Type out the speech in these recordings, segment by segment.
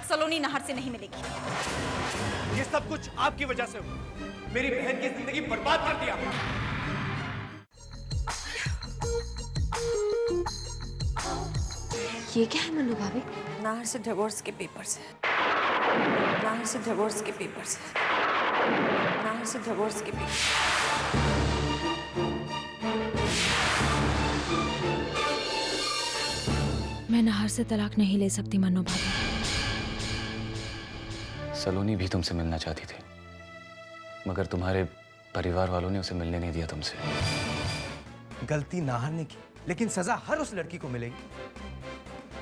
सलोनी नाहर से नहीं मिलेगी। ये सब कुछ आपकी वजह से हुआ। मेरी बहन की जिंदगी बर्बाद कर दिया। ये क्या है मन्नू भाभी? नाहर से डिवोर्स के पेपर्स है। नाहर से डिवोर्स के पेपर्स है। नाहर से डिवोर्स के पेपर्स। मैं नाहर से तलाक नहीं ले सकती मन्नू भाभी। सलोनी भी तुमसे मिलना चाहती थी, मगर तुम्हारे परिवार वालों ने उसे मिलने नहीं दिया तुमसे। गलती नाहर ने की, लेकिन सजा हर उस लड़की को मिलेगी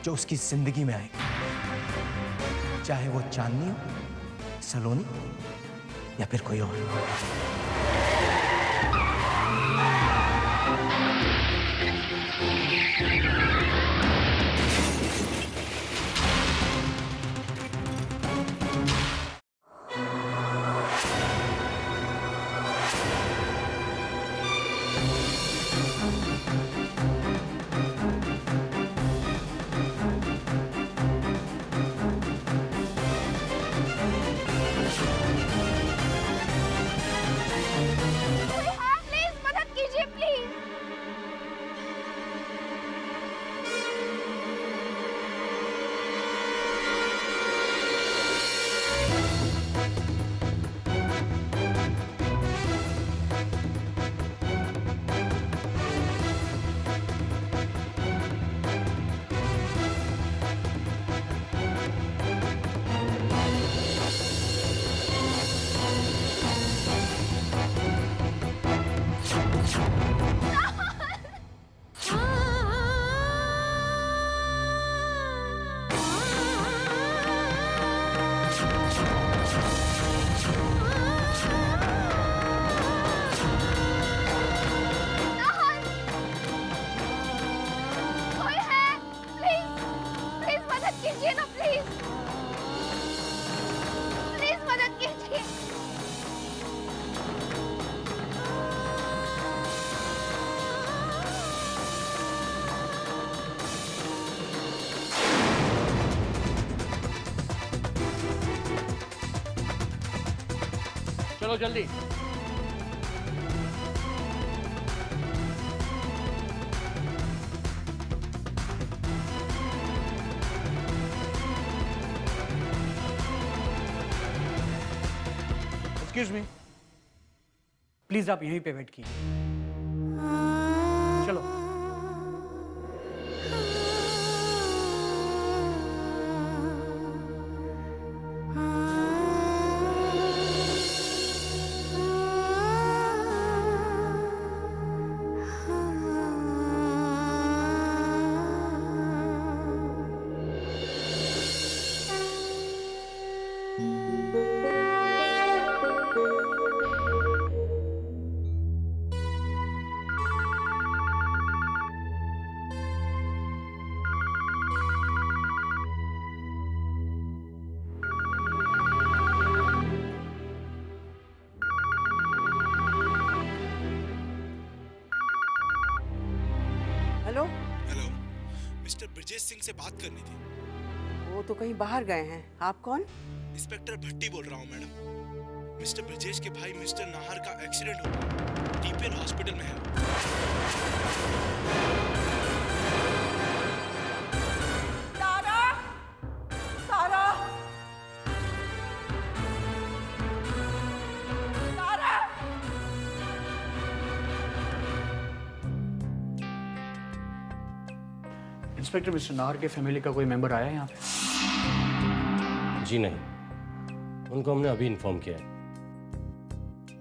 जो उसकी जिंदगी में आएगी, चाहे वो चांदनी हो, सलोनी या फिर कोई और। चलो जल्दी। एक्सक्यूज मी, प्लीज आप यहीं पे वेट कीजिए। चलो। हेलो, मिस्टर ब्रजेश सिंह से बात करनी थी। वो तो कहीं बाहर गए हैं। आप कौन? इंस्पेक्टर भट्टी बोल रहा हूँ मैडम। मिस्टर ब्रजेश के भाई मिस्टर नाहर का एक्सीडेंट हुआ, टीपीएल हॉस्पिटल में है। तारा, तारा, तारा। इंस्पेक्टर, मिस्टर नाहर के फैमिली का कोई मेंबर आया है यहाँ पे? जी नहीं, उनको हमने अभी इन्फॉर्म किया है,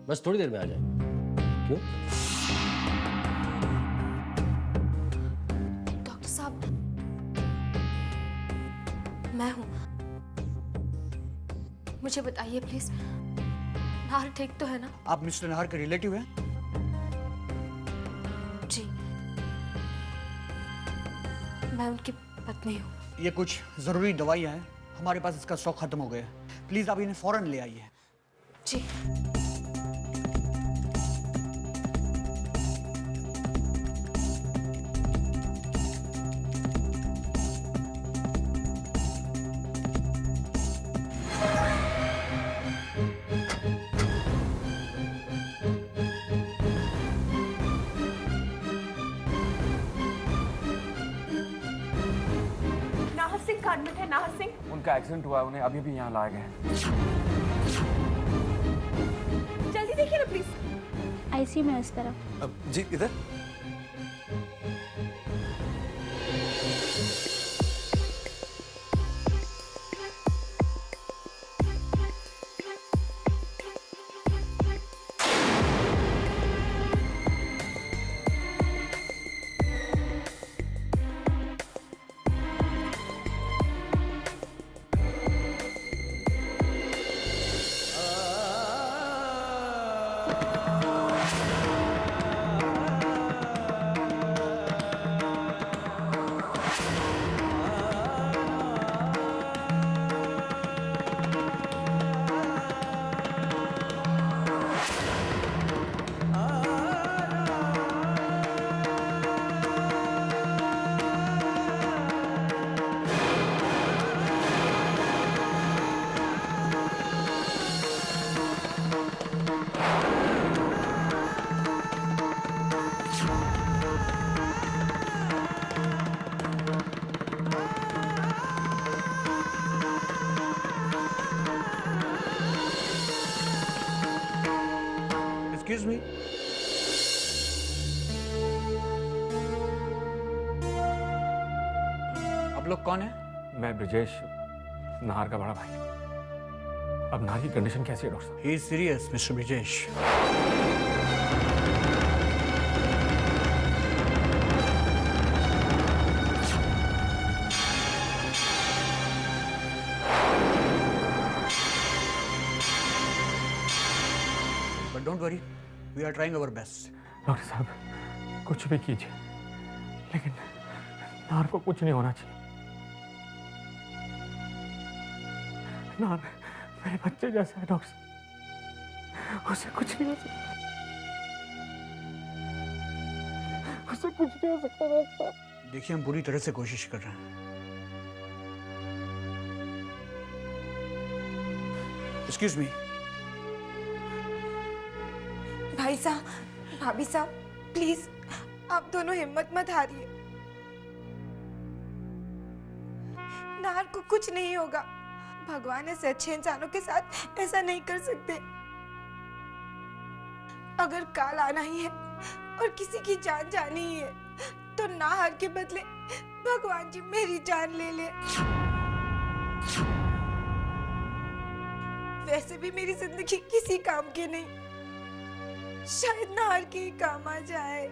बस थोड़ी देर में आ जाए। क्यों? डॉक्टर साहब, मैं हूँ, मुझे बताइए प्लीज, नाहर ठीक तो है ना? आप मिस्टर नाहर के रिलेटिव हैं? जी, मैं उनकी पत्नी हूँ। ये कुछ जरूरी दवाइयाँ हैं, हमारे पास इसका स्टॉक खत्म हो गया है। प्लीज आप इन्हें फौरन ले आइए। जी। का एडमिट है नाहर सिंह? उनका एक्सीडेंट हुआ है, उन्हें अभी भी यहाँ लाया गया है। जल्दी देखिए ना प्लीज। आईसीयू में इस तरफ। जी इधर। एक्सक्यूज मी, आप लोग कौन है? मैं ब्रिजेश, नाहर का बड़ा भाई। अब नाहर की कंडीशन कैसी है डॉक्टर साहब? He is serious mister Brijesh. But don't worry, we are trying our best. Doctor साहब कुछ भी कीजिए, लेकिन नाहर को कुछ नहीं होना चाहिए। नाहर मेरे बच्चे जैसा है डॉक्टर साहब, उसे कुछ नहीं हो सकता, उसे कुछ नहीं हो सकता डॉक्टर साहब। देखिए, हम पूरी तरह से कोशिश कर रहे हैं। Excuse me. भाई साहब, भाभी साहब, प्लीज आप दोनों हिम्मत मत हारिए। नाहर को कुछ नहीं होगा। भगवान ऐसे अच्छे इंसानों के साथ ऐसा नहीं कर सकते। अगर काल आना ही है और किसी की जान जानी ही है, तो नाहर के बदले भगवान जी मेरी जान ले ले। वैसे भी मेरी जिंदगी किसी काम की नहीं, शायद नाहर के ही काम आ जाए।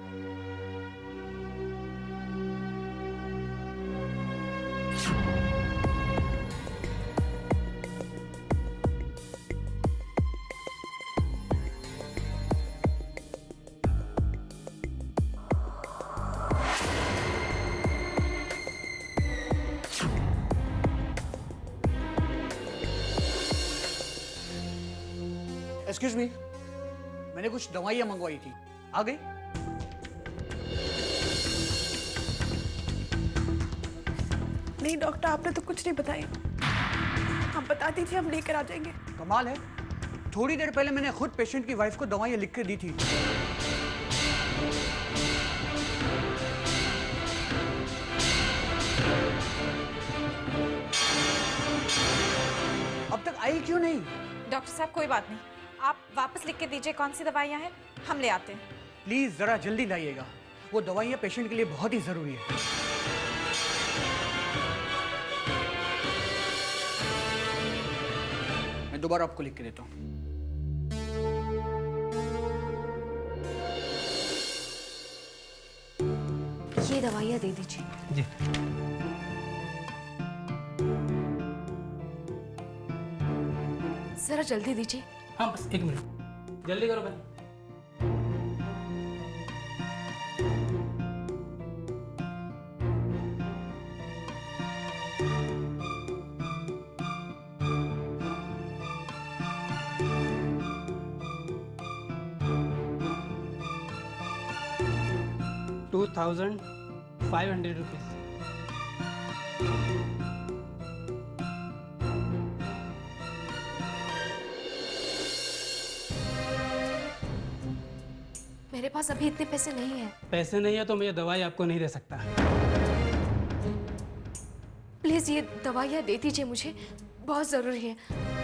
एक्सक्यूज मी, मैंने कुछ दवाइयाँ मंगवाई थी, आ गई? नहीं डॉक्टर, आपने तो कुछ नहीं बताया। हम बता दीजिए, हम लेकर आ जाएंगे। कमाल है, थोड़ी देर पहले मैंने खुद पेशेंट की वाइफ को दवाइयाँ लिख के दी थी। अब तक आई क्यों नहीं? डॉक्टर साहब कोई बात नहीं, आप वापस लिख के दीजिए कौन सी दवाइयाँ हैं, हम ले आते हैं। प्लीज जरा जल्दी लाइएगा, वो दवाइयाँ पेशेंट के लिए बहुत ही जरूरी है। मैं दोबारा आपको लिख के देता हूँ। ये दवाइयाँ दे दीजिए। जी। जरा जल्दी दीजिए। हाँ बस 1 मिनट, जल्दी करो भाई। ₹2,500। मेरे पास अभी इतने पैसे नहीं है। पैसे नहीं है तो मैं ये दवाई आपको नहीं दे सकता। प्लीज़ ये दवाइयाँ दे दीजिए, मुझे बहुत ज़रूरी है।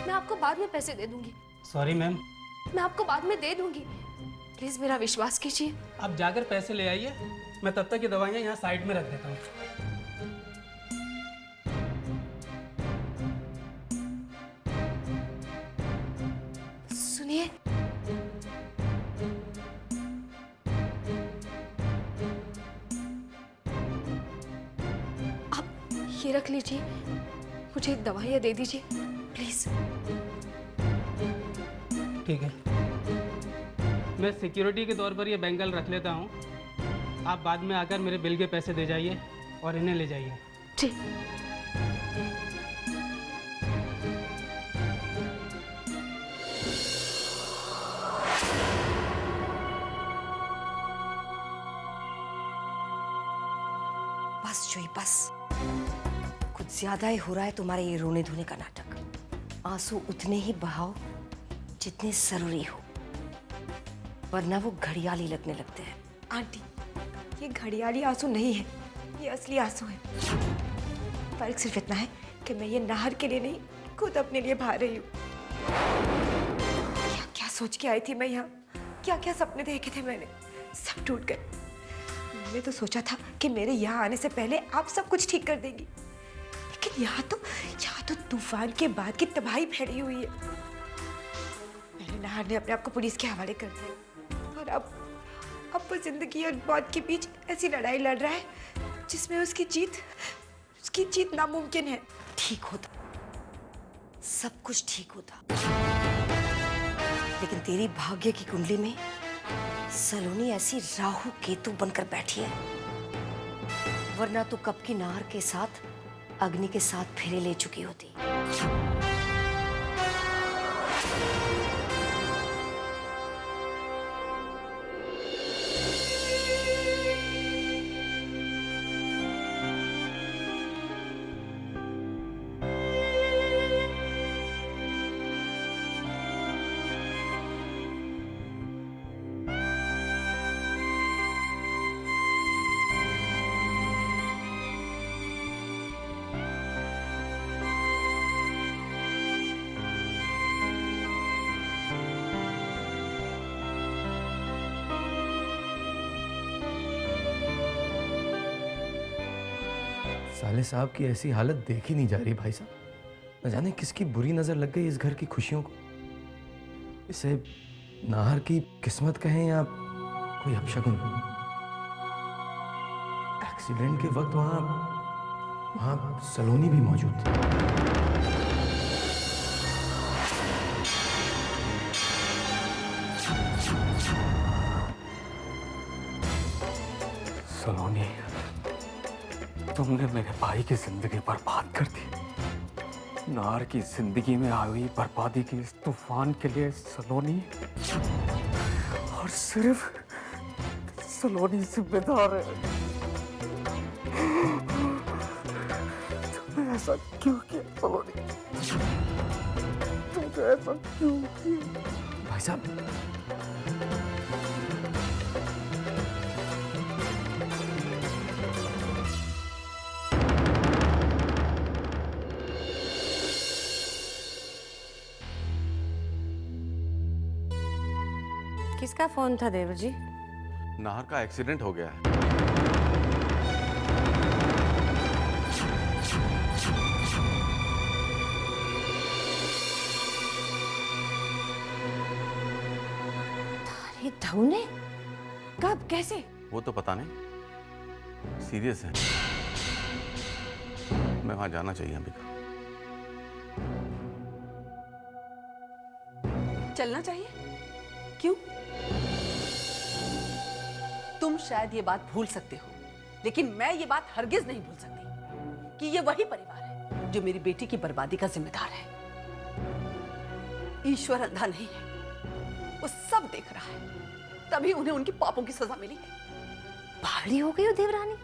मैं आपको बाद में पैसे दे दूंगी। सॉरी मैम, मैं आपको बाद में दे दूंगी, प्लीज़ मेरा विश्वास कीजिए। आप जाकर पैसे ले आइए, मैं तब तक ये दवाइयाँ यहाँ साइड में रख देता हूँ। सुनिए, आप ये रख लीजिए, मुझे दवाइयाँ दे दीजिए प्लीज़। ठीक है, मैं सिक्योरिटी के तौर पर ये बैंगल रख लेता हूँ। आप बाद में आकर मेरे बिल के पैसे दे जाइए और इन्हें ले जाइए। ठीक। बस जोई बस, कुछ ज्यादा ही हो रहा है तुम्हारे ये रोने धोने का नाटक। आंसू उतने ही बहाओ जितने जरूरी हो, वरना वो घड़ियाली लगने लगते हैं। आंटी, ये घड़ियाली आंसू नहीं है, ये असली आंसू है। फर्क सिर्फ इतना है कि मैं ये नाहर के लिए नहीं, खुद अपने लिए भा रही हूँ। क्या क्या सोच के आई थी मैं यहाँ, क्या क्या सपने देखे थे मैंने, सब टूट गए। मैंने तो सोचा था कि मेरे यहाँ आने से पहले आप सब कुछ ठीक कर देंगी, लेकिन यहाँ तो तूफान के बाद की तबाही फैली हुई है। मेरे नाहर ने अपने आप को पुलिस के हवाले कर दिया, और अब वो जिंदगी और मौत के बीच ऐसी लड़ाई लड़ रहा है जिसमें उसकी जीत नामुमकिन है। ठीक होता, सब कुछ ठीक होता, लेकिन तेरी भाग्य की कुंडली में सलोनी ऐसी राहु केतु बनकर बैठी है, वरना तो कब की नाहर के साथ अग्नि के साथ फेरे ले चुकी होती। साले साहब की ऐसी हालत देखी नहीं जा रही भाई साहब। न जाने किसकी बुरी नजर लग गई इस घर की खुशियों को। इसे नाहर की किस्मत कहें या कोई अपशगुन। एक्सीडेंट के वक्त वहां सलोनी भी मौजूद थी। सलोनी, तुमने मेरे भाई की जिंदगी बर्बाद कर दी। नाहर की जिंदगी में आई हुई बर्बादी के इस तूफान के लिए सलोनी, और सिर्फ सलोनी जिम्मेदार है। तुमने ऐसा क्यों किया सलोनी? तुमने ऐसा क्यों किया? भाई साहब, किसका फोन था देवर जी? नाहर का एक्सीडेंट हो गया है। ये धौने कब, कैसे? वो तो पता नहीं, सीरियस है। मैं वहां जाना चाहिए अंबिका। चलना चाहिए? क्यों? तुम शायद ये बात भूल सकते हो, लेकिन मैं ये बात हरगिज नहीं भूल सकती कि ये वही परिवार है जो मेरी बेटी की बर्बादी का जिम्मेदार है। ईश्वर अंधा नहीं है, वो सब देख रहा है, तभी उन्हें उनकी पापों की सजा मिली है। भाड़ी हो गई हो देवरानी।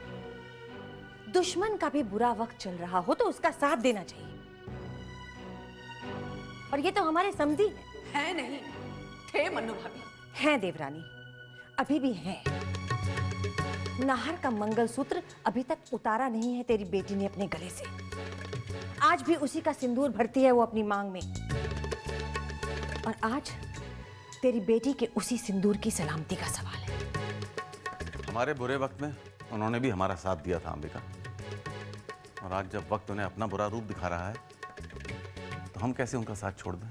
दुश्मन का भी बुरा वक्त चल रहा हो तो उसका साथ देना चाहिए, और ये तो हमारे समधी है नहीं, थे मन्नू भाभी। हैं देवरानी, अभी भी हैं। नाहर का मंगलसूत्र अभी तक उतारा नहीं है तेरी बेटी ने अपने गले से। आज भी उसी का सिंदूर भरती है वो अपनी मांग में। और आज तेरी बेटी के उसी सिंदूर की सलामती का सवाल है। हमारे बुरे वक्त में उन्होंने भी हमारा साथ दिया था अंबिका, और आज जब वक्त उन्हें अपना बुरा रूप दिखा रहा है तो हम कैसे उनका साथ छोड़ दें?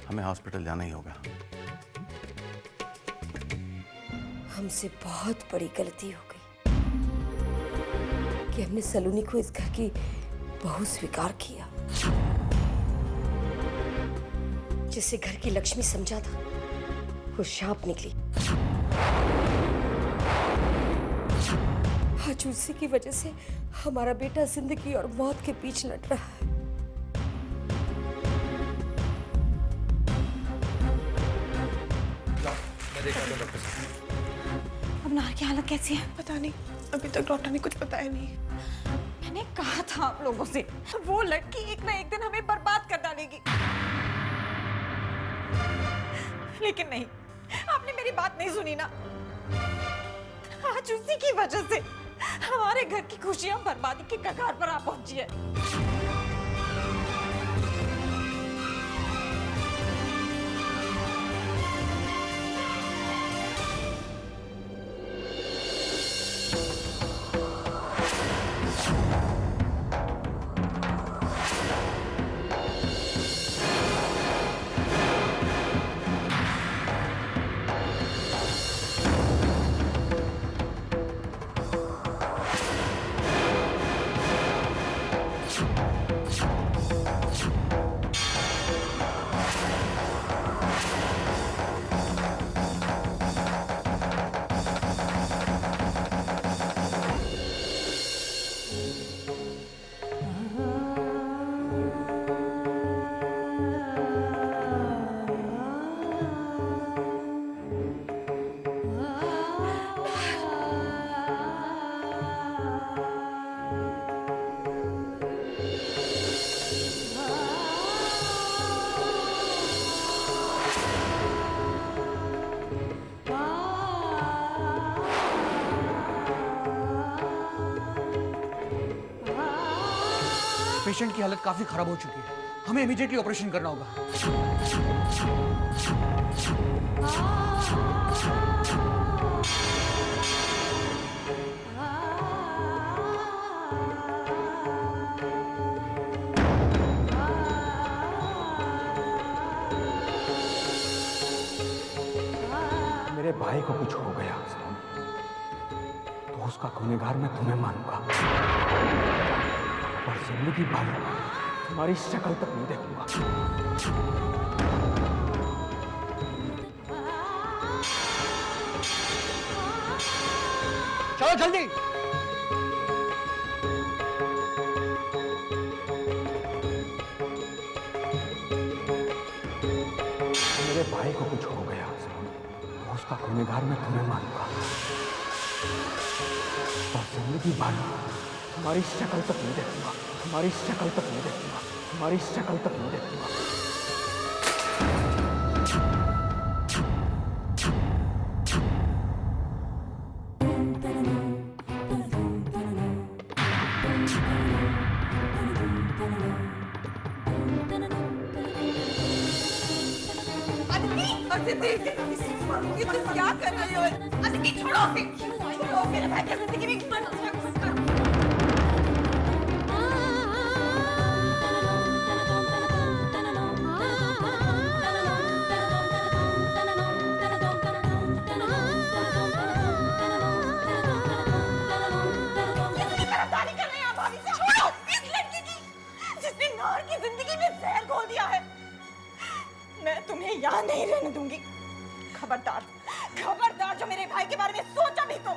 हमें हॉस्पिटल जाना ही होगा। हमसे बहुत बड़ी गलती हो गई कि हमने सलोनी को इस घर की बहू स्वीकार किया। जिसे घर की लक्ष्मी समझा था वो शाप निकली। आज उसी की वजह से हमारा बेटा जिंदगी और मौत के बीच लड़ रहा है। अब नाहर की हालत कैसी है? पता नहीं, अभी तक डॉक्टर ने कुछ बताया नहीं। मैंने कहा था आप लोगों से, वो लड़की एक ना एक दिन हमें बर्बाद कर डालेगी। लेकिन नहीं, आपने मेरी बात नहीं सुनी ना। आज उसी की वजह से हमारे घर की खुशियां बर्बादी के कगार पर आ पहुंची है। पेशेंट की हालत काफी खराब हो चुकी है, हमें इमीडिएटली ऑपरेशन करना होगा। मेरे भाई को कुछ हो गया तो उसका गुनहगार मैं तुम्हें मानूंगा, और जिंदगी भर तुम्हारी शक्ल तक नहीं देखूंगा। चलो जल्दी। मेरे भाई को कुछ हो गया तो उसका गुनहगार मैं तुम्हें मानूंगा, और जिंदगी भर तुम्हारी शक्ल तक नहीं देखूंगा, तुम्हारी शक्ल तक नहीं देखूंगा, तुम्हारी शक्ल तक नहीं देखूंगा। अदिति, तुम क्या कर रही हो? अदिति छोड़ो, छोड़ो, मेरे भाई की जिंदगी में तुम्हें यहाँ नहीं रहने दूंगी। खबरदार, खबरदार जो मेरे भाई के बारे में सोचा भी तो।